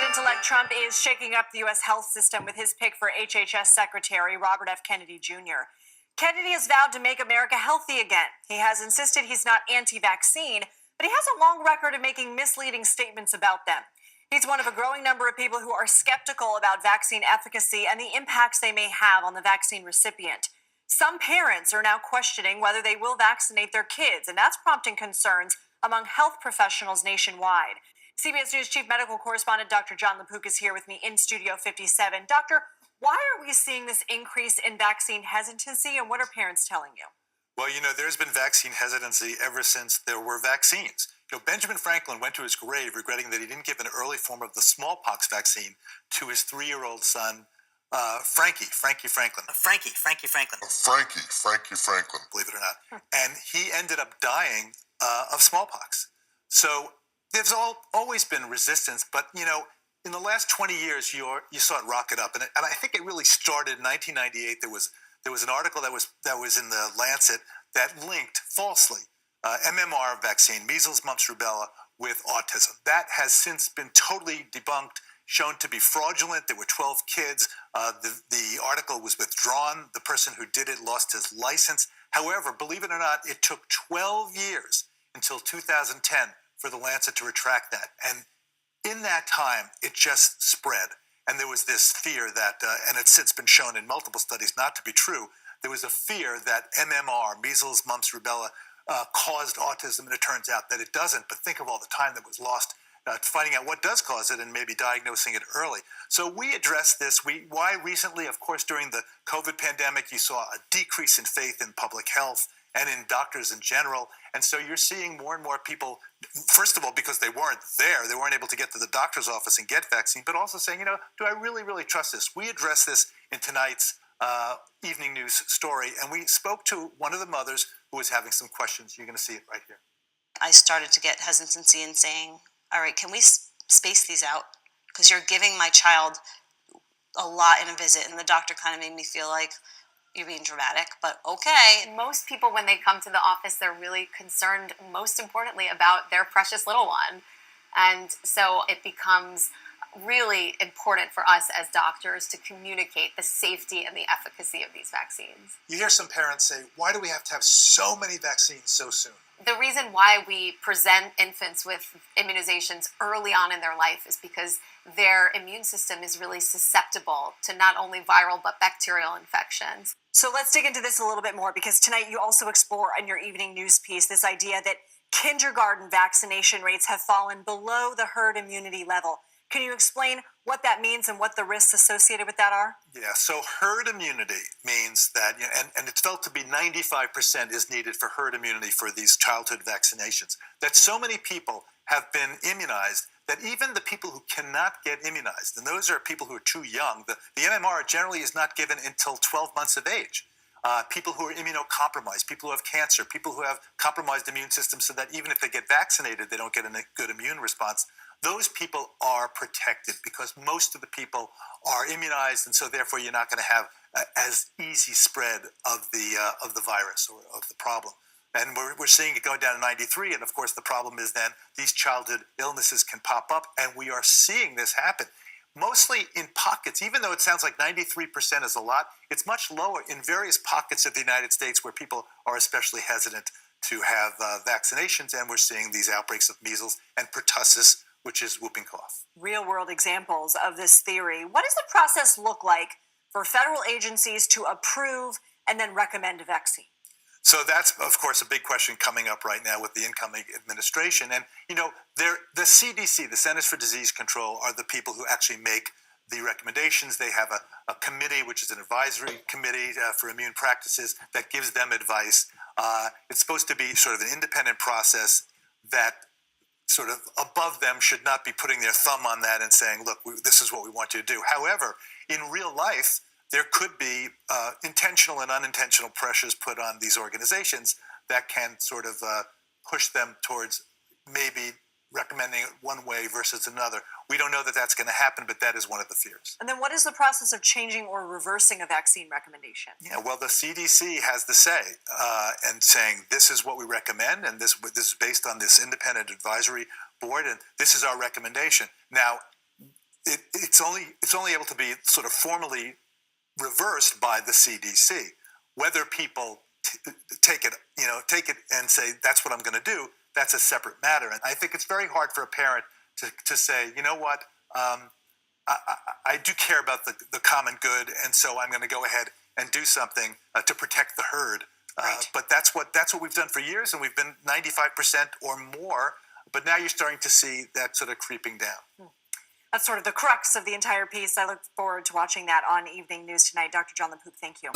President-elect Trump is shaking up the U.S. health system with his pick for HHS Secretary Robert F. Kennedy Jr. Kennedy has vowed to make America healthy again. He has insisted he's not anti-vaccine, but he has a long record of making misleading statements about them. He's one of a growing number of people who are skeptical about vaccine efficacy and the impacts they may have on the vaccine recipient. Some parents are now questioning whether they will vaccinate their kids, and that's prompting concerns among health professionals nationwide. CBS News Chief Medical Correspondent Dr. John LaPook is here with me in Studio 57. Doctor, why are we seeing this increase in vaccine hesitancy, and what are parents telling you? Well, there's been vaccine hesitancy ever since there were vaccines. Benjamin Franklin went to his grave regretting that he didn't give an early form of the smallpox vaccine to his 3-year-old son, Frankie Franklin. Frankie Franklin. Believe it or not. And he ended up dying of smallpox. So there's always been resistance, but, in the last 20 years, you saw it rocket up. And I think it really started in 1998. There was an article that was in the Lancet that linked falsely MMR vaccine, measles, mumps, rubella, with autism. That has since been totally debunked, shown to be fraudulent. There were 12 kids. The article was withdrawn. The person who did it lost his license. However, believe it or not, it took 12 years until 2010 for the Lancet to retract that. And in that time, it just spread. And there was this fear that, and it's since been shown in multiple studies not to be true, there was a fear that MMR, measles, mumps, rubella, caused autism, and it turns out that it doesn't. But think of all the time that was lost finding out what does cause it and maybe diagnosing it early. So we addressed this. Why recently, of course, during the COVID pandemic, you saw a decrease in faith in public health and in doctors in general. And so you're seeing more and more people, first of all, because they weren't there, they weren't able to get to the doctor's office and get vaccine, but also saying, do I really trust this? We addressed this in tonight's evening news story, and we spoke to one of the mothers who was having some questions. You're going to see it right here. I started to get hesitancy in saying, all right, can we space these out? Because you're giving my child a lot in a visit, and the doctor kind of made me feel like you're being dramatic, but okay. Most people, when they come to the office, they're really concerned, most importantly, about their precious little one. And so it becomes really important for us as doctors to communicate the safety and the efficacy of these vaccines. You hear some parents say, why do we have to have so many vaccines so soon? The reason why we present infants with immunizations early on in their life is because their immune system is really susceptible to not only viral but bacterial infections. So let's dig into this a little bit more, because tonight you also explore in your evening news piece this idea that kindergarten vaccination rates have fallen below the herd immunity level. Can you explain what that means and what the risks associated with that are? Yeah, so herd immunity means that, and it's felt to be 95% is needed for herd immunity for these childhood vaccinations, that so many people have been immunized that even the people who cannot get immunized, and those are people who are too young, the MMR generally is not given until 12 months of age. People who are immunocompromised, people who have cancer, people who have compromised immune systems so that even if they get vaccinated, they don't get a good immune response. Those people are protected because most of the people are immunized, and so therefore you're not going to have as easy spread of the virus or of the problem. And we're seeing it going down to 93, and of course the problem is then these childhood illnesses can pop up, and we are seeing this happen. Mostly in pockets, even though it sounds like 93% is a lot, it's much lower in various pockets of the United States where people are especially hesitant to have vaccinations, and we're seeing these outbreaks of measles and pertussis, which is whooping cough. Real-world examples of this theory. What does the process look like for federal agencies to approve and then recommend a vaccine? So that's, of course, a big question coming up right now with the incoming administration. And, the CDC, the Centers for Disease Control, are the people who actually make the recommendations. They have a committee, which is an advisory committee for immune practices, that gives them advice. It's supposed to be sort of an independent process that sort of above them should not be putting their thumb on that and saying, look, this is what we want you to do. However, in real life, there could be intentional and unintentional pressures put on these organizations that can sort of push them towards maybe recommending it one way versus another. We don't know that that's going to happen, but that is one of the fears. And then what is the process of changing or reversing a vaccine recommendation? Yeah, well, the CDC has the say and saying this is what we recommend, and this is based on this independent advisory board, and this is our recommendation. Now, it's only able to be sort of formally reversed by the CDC. Whether people take it and say that's what I'm going to do, that's a separate matter. And I think it's very hard for a parent to say, you know what, I do care about the common good, and so I'm going to go ahead and do something to protect the herd. Right. But that's what we've done for years, and we've been 95% or more. But now you're starting to see that sort of creeping down. That's sort of the crux of the entire piece. I look forward to watching that on Evening News tonight. Dr. John LaPook, thank you.